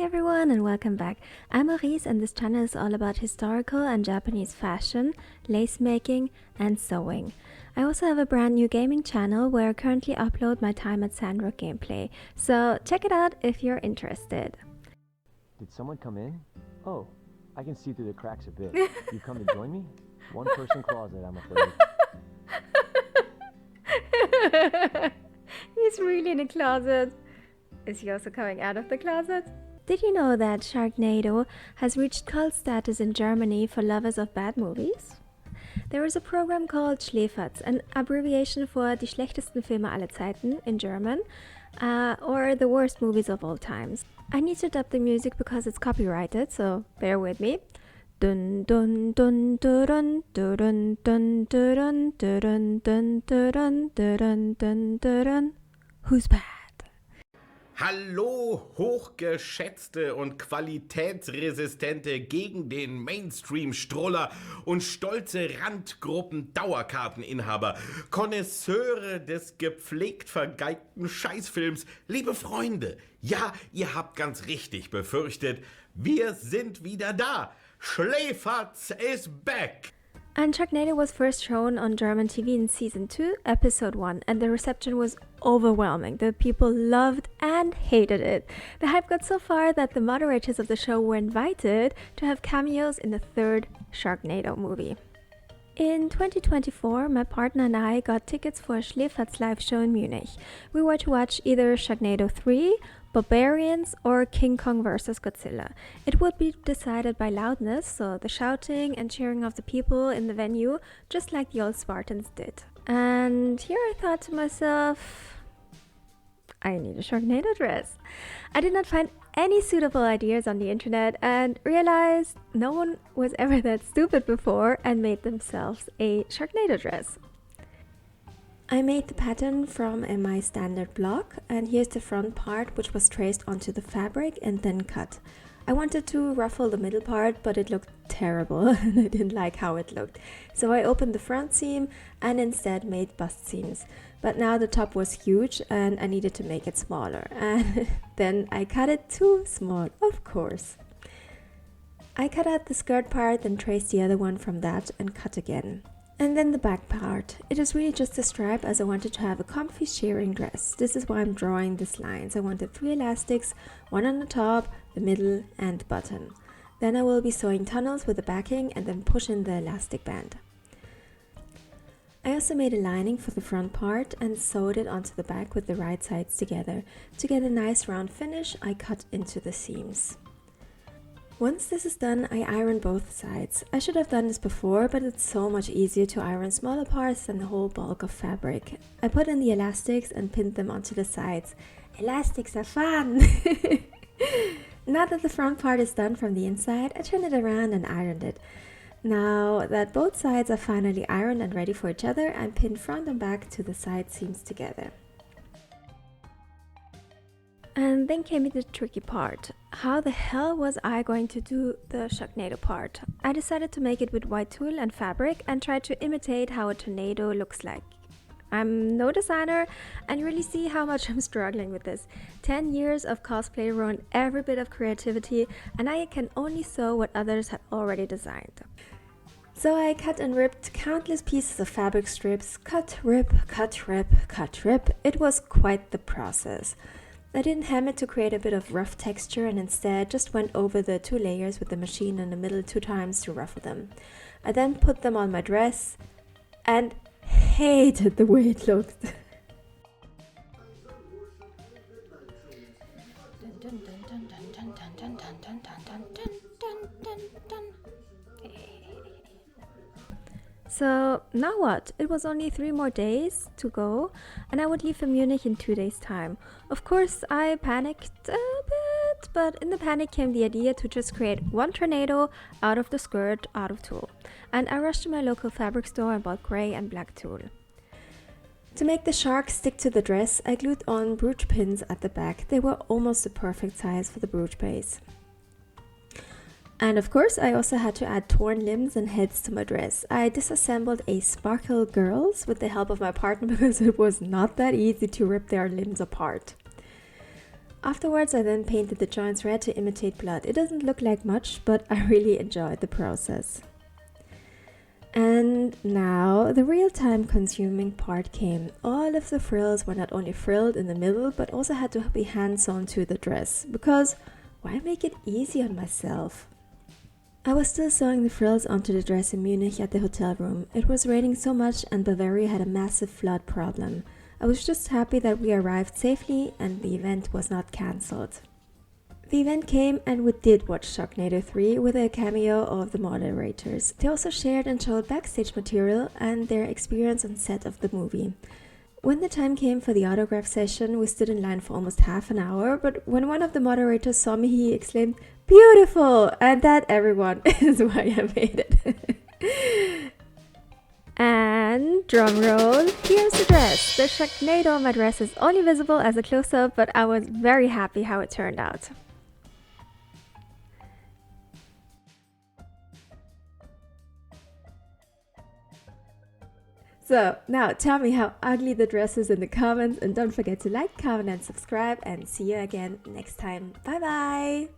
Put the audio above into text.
everyone and welcome back. I'm Auris and this channel is all about historical and Japanese fashion, lace making and sewing. I also have a brand new gaming channel where I currently upload my time at Sandrock gameplay, so check it out if you're interested. Did someone come in? Oh, I can see through the cracks a bit. You come to join me? One person closet, I'm afraid. He's really in a closet. Is he also coming out of the closet? Did you know that Sharknado has reached cult status in Germany for lovers of bad movies? There is a program called Schläferz, an abbreviation for Die schlechtesten Filme aller Zeiten in German, or the worst movies of all times. I need to dub the music because it's copyrighted, so bear with me. Dun dun dun dun dun dun dun dun dun dun dun dun dun dun. Who's bad? Hallo, hochgeschätzte und qualitätsresistente gegen den Mainstream-Stroller und stolze Randgruppen-Dauerkarteninhaber, Konnoisseure des gepflegt vergeigten Scheißfilms, liebe Freunde, ja, ihr habt ganz richtig befürchtet, wir sind wieder da. Schläferz is back! And Sharknado was first shown on German TV in Season 2, Episode 1, and the reception was overwhelming. The people loved and hated it. The hype got so far that the moderators of the show were invited to have cameos in the third Sharknado movie. In 2024, my partner and I got tickets for a Schläferz live show in Munich. We were to watch either Sharknado 3, Barbarians or King Kong vs. Godzilla. It would be decided by loudness, so the shouting and cheering of the people in the venue, just like the old Spartans did. And here I thought to myself, I need a Sharknado dress. I did not find any suitable ideas on the internet and realized no one was ever that stupid before and made themselves a Sharknado dress. I made the pattern from a My Standard block, and here's the front part, which was traced onto the fabric and then cut. I wanted to ruffle the middle part, but it looked terrible and I didn't like how it looked. So I opened the front seam and instead made bust seams. But now the top was huge and I needed to make it smaller. And then I cut it too small, of course. I cut out the skirt part, then traced the other one from that and cut again. And then the back part. It is really just a strap as I wanted to have a comfy shearing dress. This is why I'm drawing these lines. I wanted 3 elastics, one on the top, the middle and the bottom. Then I will be sewing tunnels with the backing and then push in the elastic band. I also made a lining for the front part and sewed it onto the back with the right sides together. To get a nice round finish, I cut into the seams. Once this is done, I iron both sides. I should have done this before, but it's so much easier to iron smaller parts than the whole bulk of fabric. I put in the elastics and pinned them onto the sides. Elastics are fun! Now that the front part is done from the inside, I turned it around and ironed it. Now that both sides are finally ironed and ready for each other, I pinned front and back to the side seams together. And then came the tricky part. How the hell was I going to do the Sharknado part? I decided to make it with white tulle and fabric and try to imitate how a tornado looks like. I'm no designer and you really see how much I'm struggling with this. 10 years of cosplay ruined every bit of creativity and I can only sew what others had already designed. So I cut and ripped countless pieces of fabric strips, cut, rip, cut, rip, cut, rip. It was quite the process. I didn't hem it to create a bit of rough texture and instead just went over the 2 layers with the machine in the middle 2 times to ruffle them. I then put them on my dress and hated the way it looked. So now what? It was only 3 more days to go and I would leave for Munich in 2 days' time. Of course I panicked a bit, but in the panic came the idea to just create one tornado out of the skirt out of tulle. And I rushed to my local fabric store and bought grey and black tulle. To make the shark stick to the dress, I glued on brooch pins at the back. They were almost the perfect size for the brooch base. And of course, I also had to add torn limbs and heads to my dress. I disassembled a Sparkle Girls with the help of my partner because it was not that easy to rip their limbs apart. Afterwards, I then painted the joints red to imitate blood. It doesn't look like much, but I really enjoyed the process. And now the real time consuming part came. All of the frills were not only frilled in the middle, but also had to be hand sewn to the dress, because why make it easy on myself? I was still sewing the frills onto the dress in Munich at the hotel room. It was raining so much and Bavaria had a massive flood problem. I was just happy that we arrived safely and the event was not cancelled. The event came and we did watch Sharknado 3 with a cameo of the moderators. They also shared and showed backstage material and their experience on set of the movie. When the time came for the autograph session, we stood in line for almost half an hour, but when one of the moderators saw me, he exclaimed, "Beautiful!" And that, everyone, is why I made it. And drum roll, here's the dress. The Sharknado on my dress is only visible as a close-up, but I was very happy how it turned out. So now tell me how ugly the dress is in the comments, and don't forget to like, comment and subscribe, and see you again next time. Bye bye!